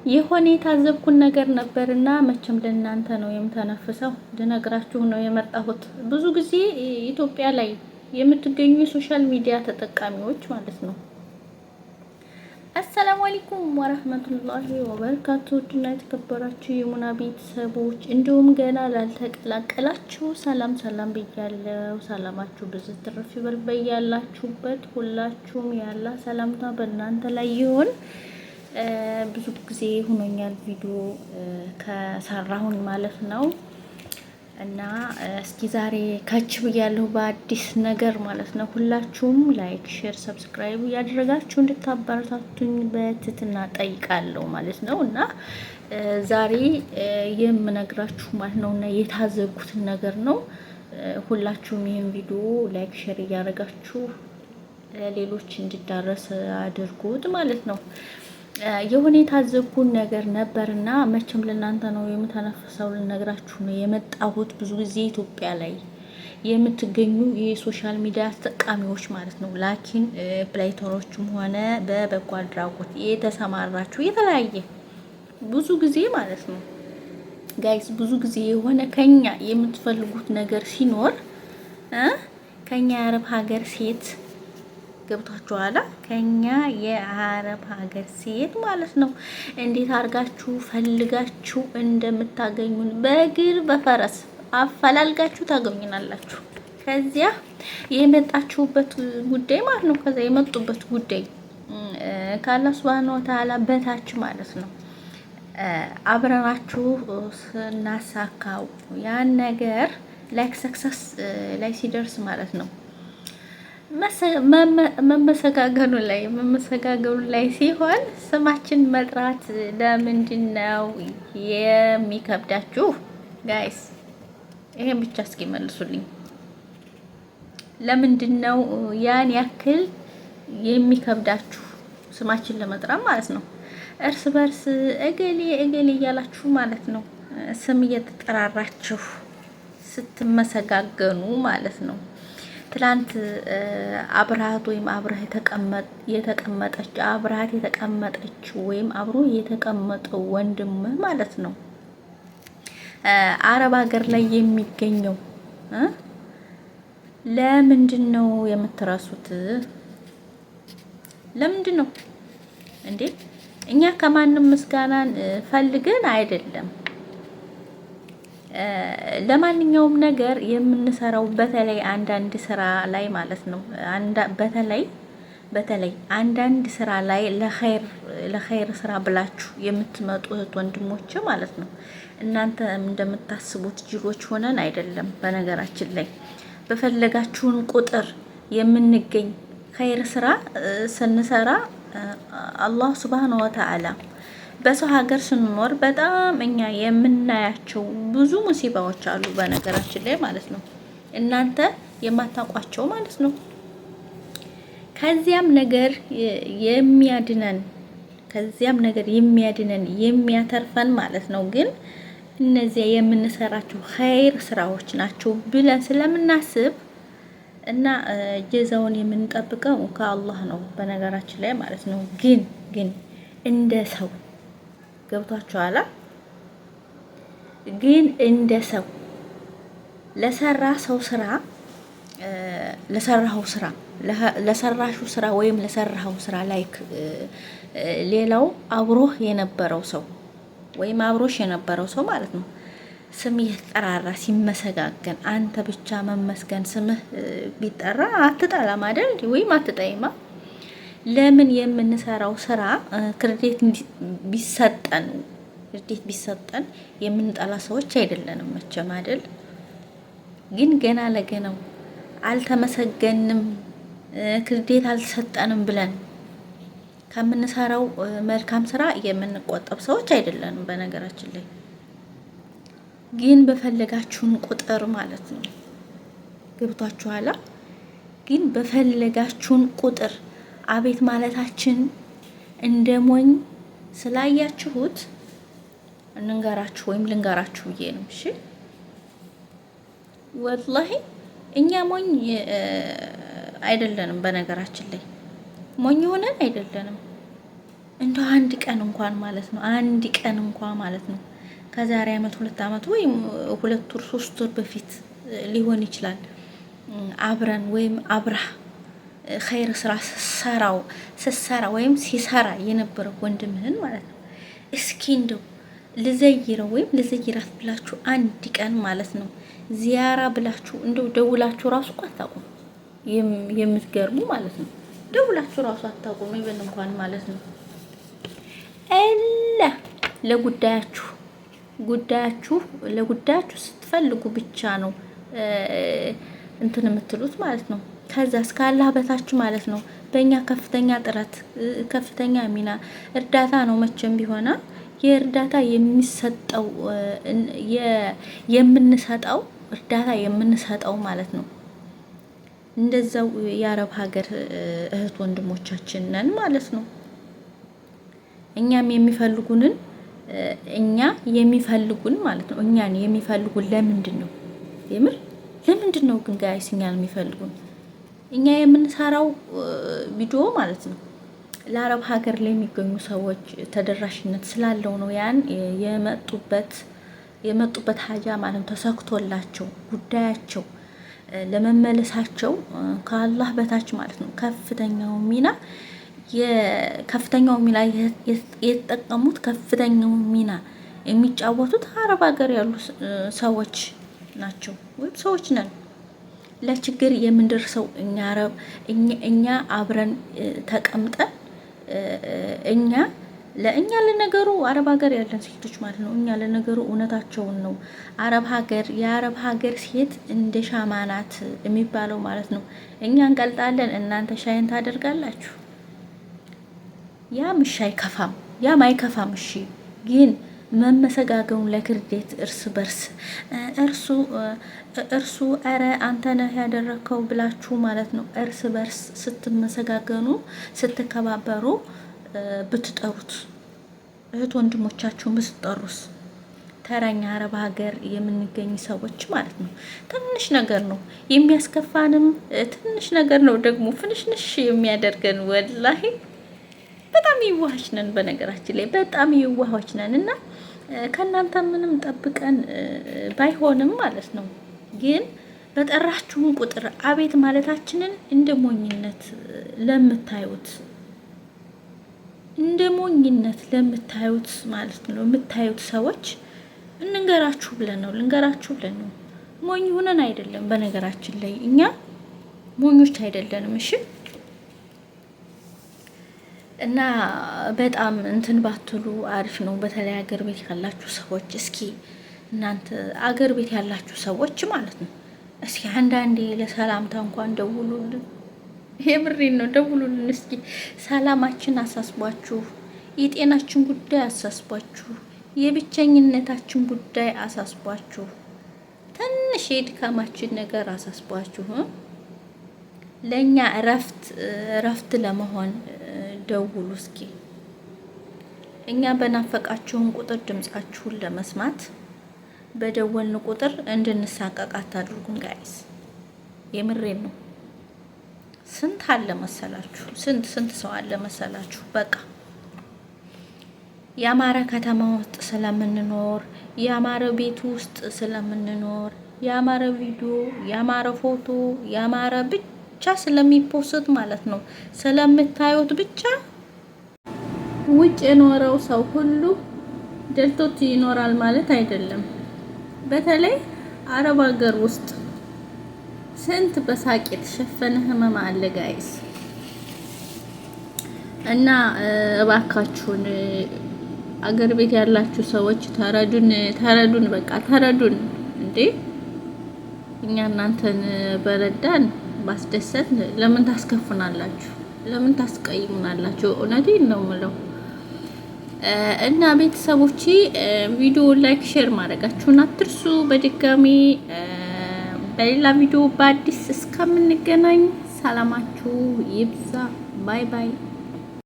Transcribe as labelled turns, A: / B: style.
A: የሆነ የታዘብኩን ነገር ነበርና መቼም ለእናንተ ነው የምተነፍሰው ልነግራችሁ ነው የመጣሁት። ብዙ ጊዜ ኢትዮጵያ ላይ የምትገኙ የሶሻል ሚዲያ ተጠቃሚዎች ማለት ነው። አሰላሙ አለይኩም ወራህመቱላሂ ወበረካቱ። እና የተከበራችሁ የሙና ቤተሰቦች እንዲሁም ገና ላልተቀላቀላችሁ ሰላም ሰላም ብያለሁ። ሰላማችሁ ብዙ ትርፍ ይበል በያላችሁበት። ሁላችሁም ያላ ሰላምታ በእናንተ ላይ ይሁን። ብዙ ጊዜ ሆኖኛል ቪዲዮ ከሰራሁኝ ማለት ነው። እና እስኪ ዛሬ ከች ብያለሁ በአዲስ ነገር ማለት ነው። ሁላችሁም ላይክ፣ ሼር፣ ሰብስክራይብ እያደረጋችሁ እንድታበረታቱኝ በትህትና ጠይቃለሁ ማለት ነው። እና ዛሬ የምነግራችሁ ማለት ነው እና የታዘብኩትን ነገር ነው። ሁላችሁም ይሄን ቪዲዮ ላይክ፣ ሼር እያደረጋችሁ ሌሎች እንዲዳረስ አድርጉት ማለት ነው። የሆነ የታዘብኩን ነገር ነበርና መቼም ለእናንተ ነው የምተነፍሰው ልነግራችሁ ነው የመጣሁት። ብዙ ጊዜ ኢትዮጵያ ላይ የምትገኙ የሶሻል ሚዲያ ተጠቃሚዎች ማለት ነው፣ ላኪን ፕላይተሮችም ሆነ በበጎ አድራጎት የተሰማራችሁ የተለያየ ብዙ ጊዜ ማለት ነው ጋይስ፣ ብዙ ጊዜ የሆነ ከኛ የምትፈልጉት ነገር ሲኖር ከኛ የአረብ ሀገር ሴት ገብቷችኋል። ከኛ የአረብ ሀገር ሴት ማለት ነው እንዴት አድርጋችሁ ፈልጋችሁ እንደምታገኙን በእግር በፈረስ አፈላልጋችሁ ታገኙናላችሁ። ከዚያ የመጣችሁበት ጉዳይ ማለት ነው፣ ከዛ የመጡበት ጉዳይ ከአላህ ሱብሃነሁ ወተዓላ በታች ማለት ነው። አብረናችሁ ስናሳካው ያን ነገር ላይክ ሰክሰስ ላይ ሲደርስ ማለት ነው መመሰጋገኑ ላይ ሲሆን ስማችን መጥራት ለምንድን ነው የሚከብዳችሁ ጋይስ? ይሄን ብቻ እስኪ መልሱልኝ። ለምንድን ነው ያን ያክል የሚከብዳችሁ ስማችን ለመጥራት ማለት ነው? እርስ በርስ እገሌ እያላችሁ ማለት ነው ስም እየተጠራራችሁ ስትመሰጋገኑ ማለት ነው። ትላንት አብርሃት ወይም አብረህ የተቀመጠች ወይም አብሮ የተቀመጠው ወንድምህ ማለት ነው አረብ ሀገር ላይ የሚገኘው ለምንድን ነው የምትረሱት? ለምንድን ነው እንዴ? እኛ ከማንም ምስጋናን ፈልገን አይደለም። ለማንኛውም ነገር የምንሰራው በተለይ አንዳንድ ስራ ላይ ማለት ነው። በተለይ አንዳንድ ስራ ላይ ለኸይር ስራ ብላችሁ የምትመጡ እህት ወንድሞች ማለት ነው። እናንተ እንደምታስቡት ጅሎች ሆነን አይደለም። በነገራችን ላይ በፈለጋችሁን ቁጥር የምንገኝ ኸይር ስራ ስንሰራ አላህ ሱብሃነሁ ወተዓላ በሰው ሀገር ስንኖር በጣም እኛ የምናያቸው ብዙ ሙሲባዎች አሉ በነገራችን ላይ ማለት ነው። እናንተ የማታውቋቸው ማለት ነው። ከዚያም ነገር የሚያድነን የሚያተርፈን ማለት ነው። ግን እነዚያ የምንሰራቸው ኸይር ስራዎች ናቸው ብለን ስለምናስብ እና ጀዛውን የምንጠብቀው ከአላህ ነው በነገራችን ላይ ማለት ነው። ግን እንደ ሰው ገብቷችኋል። ግን እንደ ሰው ለሰራኸው ስራ ወይም ለሰራኸው ስራ ላይክ ሌላው አብሮህ የነበረው ሰው ወይም አብሮሽ የነበረው ሰው ማለት ነው ስም እየተጠራራ ሲመሰጋገን አንተ ብቻ መመስገን ስምህ ቢጠራ አትጠላም አይደል? ወይም አትጠይማ? ለምን የምንሰራው ስራ ክሬዲት ቢሰጠን የምንጠላ ሰዎች አይደለንም መቼም አይደል? ግን ገና ለገናው አልተመሰገንም ክሬዲት አልሰጠንም ብለን ከምንሰራው መልካም ስራ የምንቆጠብ ሰዎች አይደለንም በነገራችን ላይ። ግን በፈለጋችሁን ቁጥር ማለት ነው ገብቷችኋል። ግን በፈለጋችሁን ቁጥር አቤት ማለታችን እንደሞኝ ስላያችሁት ልንገራችሁ ብዬ ነው። እሺ ወላሂ እኛ ሞኝ አይደለንም። በነገራችን ላይ ሞኝ ሆነን አይደለንም። እንደው አንድ ቀን እንኳን ማለት ነው አንድ ቀን እንኳን ማለት ነው ከዛሬ አመት 2 አመት ወይም 2 ወር 3 ወር በፊት ሊሆን ይችላል አብረን ወይም አብራ ኸይር ስራ ስሰራ ወይም ሲሰራ የነበረው ወንድምህን ማለት ነው እስኪ እንደው ልዘይረው ወይም ልዘይራት ብላችሁ አንድ ቀን ማለት ነው ዚያራ ብላችሁ እንደው ደውላችሁ ራሱ አታውቁም። የምትገርሙ ማለት ነው። ደውላችሁ ራሱ አታውቁም ይበል እንኳን ማለት ነው። እላ ለጉዳያችሁ ስትፈልጉ ብቻ ነው እንትን የምትሉት ማለት ነው። ከዛ እስከ አላህ በታች ማለት ነው። በእኛ ከፍተኛ ጥረት ከፍተኛ ሚና እርዳታ ነው መቼም ቢሆና የእርዳታ የሚሰጠው የምንሰጠው እርዳታ የምንሰጠው ማለት ነው። እንደዛው የአረብ ሀገር እህት ወንድሞቻችን ነን ማለት ነው። እኛም የሚፈልጉን ማለት ነው። እኛን የሚፈልጉን ለምንድን ነው? የምር ለምንድን ነው ግን ጋይስ እኛን የሚፈልጉን? እኛ የምንሰራው ቪዲዮ ማለት ነው ለአረብ ሀገር ላይ የሚገኙ ሰዎች ተደራሽነት ስላለው ነው። ያን የመጡበት ሀጃ ማለት ነው ተሰክቶላቸው ጉዳያቸው ለመመለሳቸው ከአላህ በታች ማለት ነው ከፍተኛው ሚና የተጠቀሙት ከፍተኛው ሚና የሚጫወቱት አረብ ሀገር ያሉ ሰዎች ናቸው ወይም ሰዎች ነን። ለችግር የምንደርሰው እኛ አብረን ተቀምጠን ለእኛ ለነገሩ አረብ ሀገር ያለን ሴቶች ማለት ነው። እኛ ለነገሩ እውነታቸውን ነው። የአረብ ሀገር ሴት እንደ ሻማ ናት የሚባለው ማለት ነው። እኛ እንቀልጣለን፣ እናንተ ሻይን ታደርጋላችሁ። ያም እሺ አይከፋም፣ ያም አይከፋም። እሺ ግን መመሰጋገውን ለክርዴት እርስ በርስ እርሱ ኧረ አንተ ነህ ያደረከው ብላችሁ ማለት ነው። እርስ በርስ ስትመሰጋገኑ ስትከባበሩ ብትጠሩት እህት ወንድሞቻችሁን ብትጠሩስ ተረኛ አረብ ሀገር የምንገኝ ሰዎች ማለት ነው። ትንሽ ነገር ነው የሚያስከፋንም፣ ትንሽ ነገር ነው ደግሞ ፍንሽንሽ የሚያደርገን። ወላሂ በጣም የዋሆች ነን፣ በነገራችን ላይ በጣም የዋሆች ነን እና ከእናንተ ምንም ጠብቀን ባይሆንም ማለት ነው። ግን በጠራችሁን ቁጥር አቤት ማለታችንን እንደ ሞኝነት ለምታዩት ማለት ነው የምታዩት ሰዎች ልንገራችሁ ብለን ነው። ሞኝ ሆነን አይደለም። በነገራችን ላይ እኛ ሞኞች አይደለንም። እሺ እና በጣም እንትን ባትሉ አሪፍ ነው። በተለይ አገር ቤት ያላችሁ ሰዎች እስኪ እናንተ አገር ቤት ያላችሁ ሰዎች ማለት ነው እስኪ አንዳንዴ ለሰላምታ እንኳን ደውሉልን። የምሬን ነው፣ ደውሉልን እስኪ። ሰላማችን አሳስቧችሁ፣ የጤናችን ጉዳይ አሳስቧችሁ፣ የብቸኝነታችን ጉዳይ አሳስቧችሁ፣ ትንሽ የድካማችን ነገር አሳስቧችሁ ለእኛ እረፍት ለመሆን ደውሉ እስኪ። እኛ በናፈቃችሁን ቁጥር ድምጻችሁን ለመስማት በደወልን ቁጥር እንድንሳቀቅ አታድርጉን ጋይስ። የምሬን ነው። ስንት አለ መሰላችሁ? ስንት ሰው አለ መሰላችሁ? በቃ ያማረ ከተማ ውስጥ ስለምንኖር፣ ያማረ ቤት ውስጥ ስለምንኖር፣ ያማረ ቪዲዮ፣ ያማረ ፎቶ፣ ያማረ ብቻ ስለሚፖስት ማለት ነው ስለምታዩት ብቻ ውጭ የኖረው ሰው ሁሉ ደልቶት ይኖራል ማለት አይደለም። በተለይ አረብ ሀገር ውስጥ ስንት በሳቅ የተሸፈነ ህመም አለ ጋይስ። እና እባካችሁን አገር ቤት ያላችሁ ሰዎች ተረዱን፣ በቃ ተረዱን። እንዴ እኛ እናንተን በረዳን ባስደሰት ለምን ታስከፉናላችሁ? ለምን ታስቀይሙናላችሁ? እውነቴን ነው የምለው። እና ቤተሰቦቼ ቪዲዮ ላይክ ሼር ማድረጋችሁን አትርሱ። በድጋሚ በሌላ ቪዲዮ በአዲስ እስከምንገናኝ ሰላማችሁ ይብዛ። ባይ ባይ።